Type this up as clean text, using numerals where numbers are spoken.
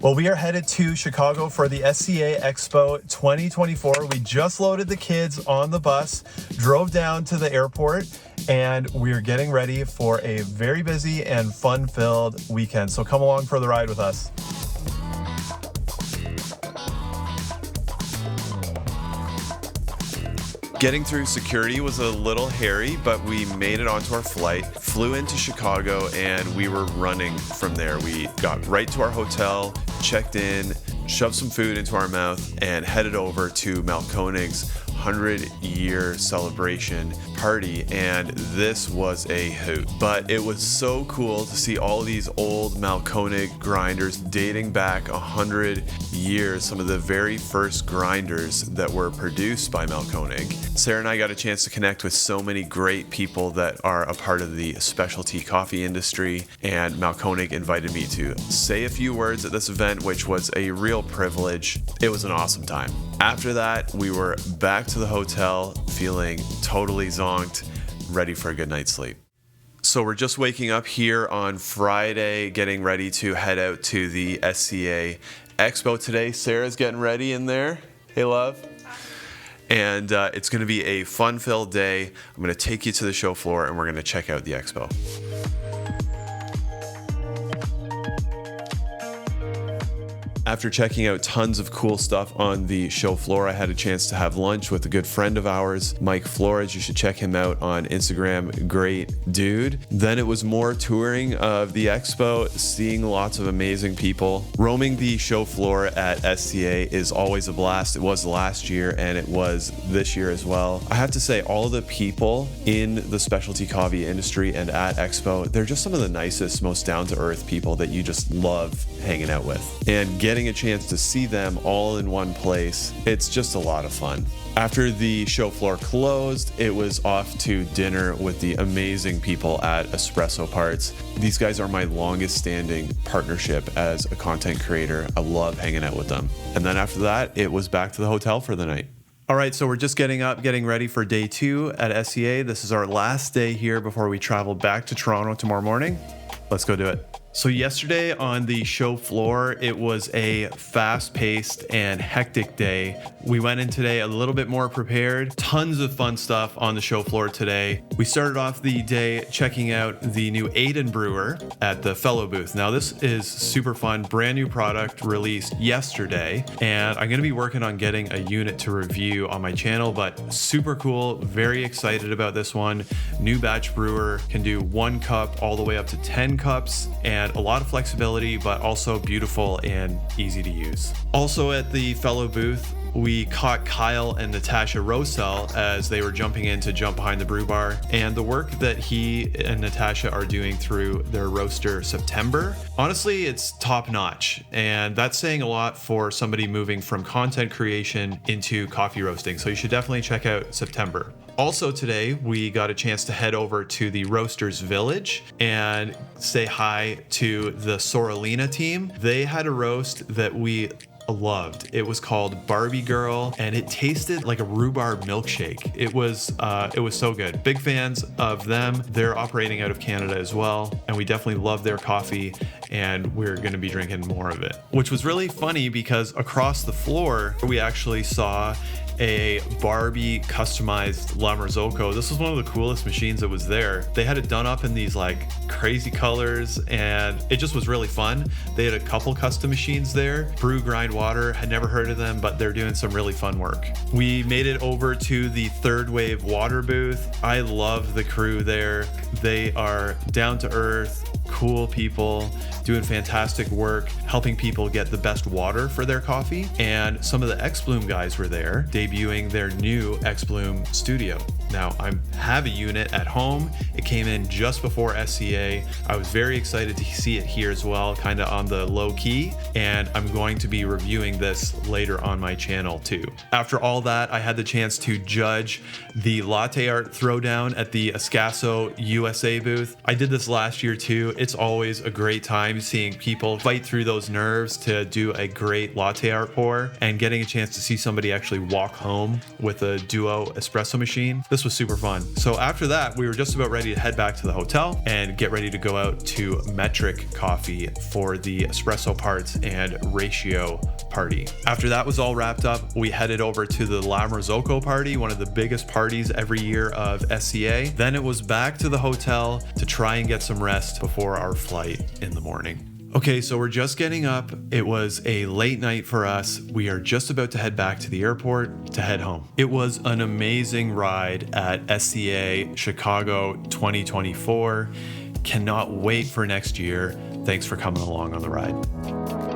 Well, we are headed to Chicago for the SCA Expo 2024. We just loaded the kids on the bus, drove down to the airport, and we're getting ready for a very busy and fun-filled weekend. So come along for the ride with us. Getting through security was a little hairy, but we made it onto our flight, flew into Chicago, and we were running from there. We got right to our hotel, checked in, shoved some food into our mouth, and headed over to Malco's 100-year celebration party, and this was a hoot. But it was so cool to see all these old Malco grinders dating back 100 years, some of the very first grinders that were produced by Malco. Sarah and I got a chance to connect with so many great people that are a part of the specialty coffee industry, and Malco invited me to say a few words at this event, which was a real privilege. It was an awesome time. After that, we were back to the hotel feeling totally zonked, ready for a good night's sleep. So we're just waking up here on Friday, getting ready to head out to the SCA Expo today. Sarah's getting ready in there. Hey, love. And it's going to be a fun-filled day. I'm going to take you to the show floor, and we're going to check out the expo. After checking out tons of cool stuff on the show floor, I had a chance to have lunch with a good friend of ours, Mike Flores. You should check him out on Instagram. Great dude. Then it was more touring of the expo, seeing lots of amazing people. Roaming the show floor at SCA is always a blast. It was last year and it was this year as well. I have to say, all of the people in the specialty coffee industry and at Expo, they're just some of the nicest, most down-to-earth people that you just love hanging out with. And getting a chance to see them all in one place, it's just a lot of fun. After the show floor closed, it was off to dinner with the amazing people at Espresso Parts. These guys are my longest standing partnership as a content creator. I love hanging out with them. And then after that, it was back to the hotel for the night. All right, so we're just getting up, getting ready for day 2 at SCA. This is our last day here before we travel back to Toronto tomorrow morning. Let's go do it. So yesterday on the show floor, it was a fast-paced and hectic day. We went in today a little bit more prepared. Tons of fun stuff on the show floor today. We started off the day checking out the new Aiden brewer at the Fellow booth. Now this is super fun, brand new product released yesterday, and I'm gonna be working on getting a unit to review on my channel, but super cool, very excited about this one. New batch brewer, can do 1 cup all the way up to 10 cups, and a lot of flexibility, but also beautiful and easy to use. Also at the Fellow booth, we caught Kyle and Natasha Rosell as they were jumping in to jump behind the brew bar, and the work that he and Natasha are doing through their roaster September, honestly, it's top notch, and that's saying a lot for somebody moving from content creation into coffee roasting. So you should definitely check out September. Also today, we got a chance to head over to the Roasters Village and say hi to the Sorolina team. They had a roast that we loved. It was called Barbie Girl, and it tasted like a rhubarb milkshake. It was so good. Big fans of them. They're operating out of Canada as well, and we definitely love their coffee, and we're going to be drinking more of it. Which was really funny because across the floor, we actually saw a Barbie customized La Marzocco. This was one of the coolest machines that was there. They had it done up in these like crazy colors, and it just was really fun. They had a couple custom machines there. Brew Grind Water, had never heard of them, but they're doing some really fun work. We made it over to the Third Wave Water booth. I love the crew there. They are down to earth, cool people, doing fantastic work, helping people get the best water for their coffee. And some of the xBloom guys were there, debuting their new xBloom studio. Now, I have a unit at home. It came in just before SCA. I was very excited to see it here as well, kind of on the low key, and I'm going to be reviewing this later on my channel too. After all that, I had the chance to judge the latte art throwdown at the Escasso USA booth. I did this last year too. It's always a great time seeing people fight through those nerves to do a great latte art pour, and getting a chance to see somebody actually walk home with a duo espresso machine. This this was super fun. So after that, we were just about ready to head back to the hotel and get ready to go out to Metric Coffee for the espresso parts and ratio party. After that was all wrapped up, we headed over to the La Marzocco party, one of the biggest parties every year of SCA. Then it was back to the hotel to try and get some rest before our flight in the morning. Okay, so we're just getting up. It was a late night for us. We are just about to head back to the airport to head home. It was an amazing ride at SCA Chicago 2024. Cannot wait for next year. Thanks for coming along on the ride.